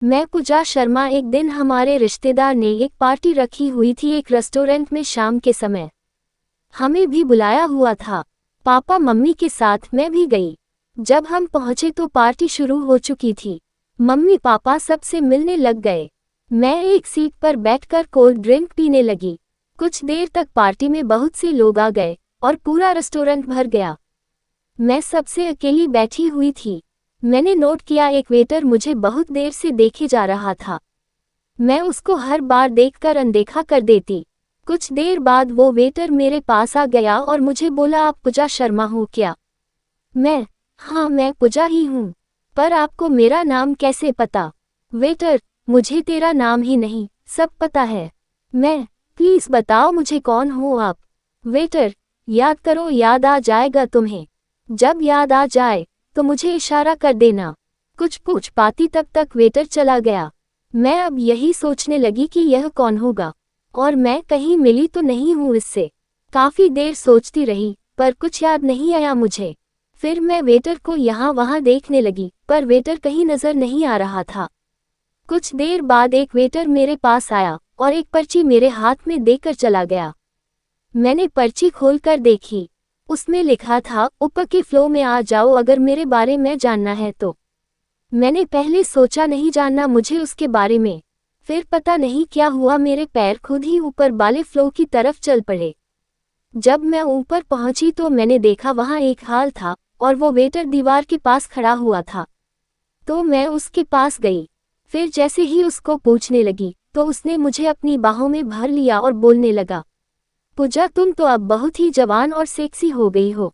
मैं पूजा शर्मा। एक दिन हमारे रिश्तेदार ने एक पार्टी रखी हुई थी एक रेस्टोरेंट में शाम के समय। हमें भी बुलाया हुआ था। पापा मम्मी के साथ मैं भी गई। जब हम पहुंचे तो पार्टी शुरू हो चुकी थी। मम्मी पापा सबसे मिलने लग गए। मैं एक सीट पर बैठकर कोल्ड ड्रिंक पीने लगी। कुछ देर तक पार्टी में बहुत से लोग आ गए और पूरा रेस्टोरेंट भर गया। मैं सबसे अकेली बैठी हुई थी। मैंने नोट किया एक वेटर मुझे बहुत देर से देखे जा रहा था। मैं उसको हर बार देखकर अनदेखा कर देती। कुछ देर बाद वो वेटर मेरे पास आ गया और मुझे बोला, आप पूजा शर्मा हो क्या? हाँ मैं पूजा ही हूँ। पर आपको मेरा नाम कैसे पता? वेटर, मुझे तेरा नाम ही नहीं सब पता है। प्लीज बताओ मुझे कौन हो आप? वेटर, याद करो, याद आ जाएगा तुम्हें। जब याद आ जाए तो मुझे इशारा कर देना। कुछ पूछ पाती तब तक वेटर चला गया। मैं अब यही सोचने लगी कि यह कौन होगा और मैं कहीं मिली तो नहीं हूँ इससे। काफी देर सोचती रही पर कुछ याद नहीं आया मुझे। फिर मैं वेटर को यहाँ वहाँ देखने लगी पर वेटर कहीं नजर नहीं आ रहा था। कुछ देर बाद एक वेटर मेरे पास आया और एक पर्ची मेरे हाथ में देकर चला गया। मैंने पर्ची खोलकर देखी। उसमें लिखा था, ऊपर के फ्लो में आ जाओ अगर मेरे बारे में जानना है तो। मैंने पहले सोचा नहीं जानना मुझे उसके बारे में। फिर पता नहीं क्या हुआ, मेरे पैर खुद ही ऊपर वाले फ्लो की तरफ चल पड़े। जब मैं ऊपर पहुंची तो मैंने देखा वहां एक हाल था और वो वेटर दीवार के पास खड़ा हुआ था। तो मैं उसके पास गई। फिर जैसे ही उसको पूछने लगी तो उसने मुझे अपनी बाहों में भर लिया और बोलने लगा, पूजा तुम तो अब बहुत ही जवान और सेक्सी हो गई हो।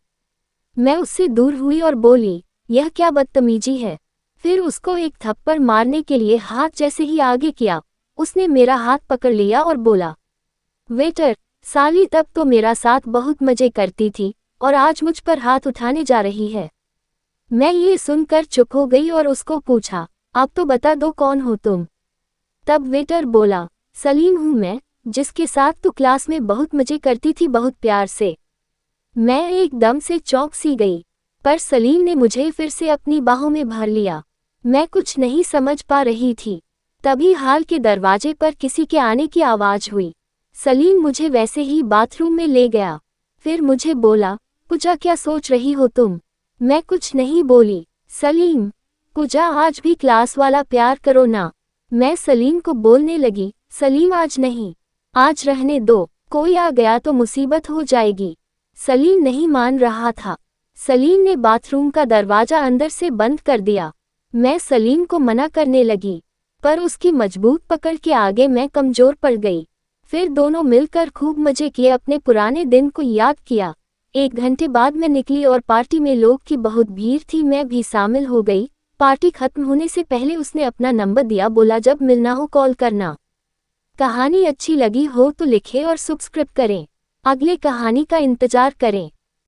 मैं उससे दूर हुई और बोली, यह क्या बदतमीजी है? फिर उसको एक थप्पड़ मारने के लिए हाथ जैसे ही आगे किया, उसने मेरा हाथ पकड़ लिया और बोला, वेटर साली तब तो मेरा साथ बहुत मजे करती थी और आज मुझ पर हाथ उठाने जा रही है। मैं ये सुनकर चुप हो गई और उसको पूछा, आप तो बता दो कौन हो तुम? तब वेटर बोला, सलीम हूँ मैं, जिसके साथ तू क्लास में बहुत मजे करती थी बहुत प्यार से। मैं एकदम से चौंक सी गई, पर सलीम ने मुझे फिर से अपनी बाहों में भर लिया। मैं कुछ नहीं समझ पा रही थी। तभी हाल के दरवाजे पर किसी के आने की आवाज हुई। सलीम मुझे वैसे ही बाथरूम में ले गया। फिर मुझे बोला, पूजा क्या सोच रही हो तुम? मैं कुछ नहीं बोली। सलीम, पूजा आज भी क्लास वाला प्यार करो ना। मैं सलीम को बोलने लगी, सलीम आज नहीं, आज रहने दो, कोई आ गया तो मुसीबत हो जाएगी। सलीम नहीं मान रहा था। सलीम ने बाथरूम का दरवाजा अंदर से बंद कर दिया। मैं सलीम को मना करने लगी पर उसकी मजबूत पकड़ के आगे मैं कमजोर पड़ गई। फिर दोनों मिलकर खूब मजे किए, अपने पुराने दिन को याद किया। 1 घंटे बाद मैं निकली और पार्टी में लोग की बहुत भीड़ थी, मैं भी शामिल हो गई। पार्टी खत्म होने से पहले उसने अपना नंबर दिया, बोला जब मिलना हो कॉल करना। कहानी अच्छी लगी हो तो लिखें और सब्सक्राइब करें। अगले कहानी का इंतजार करें।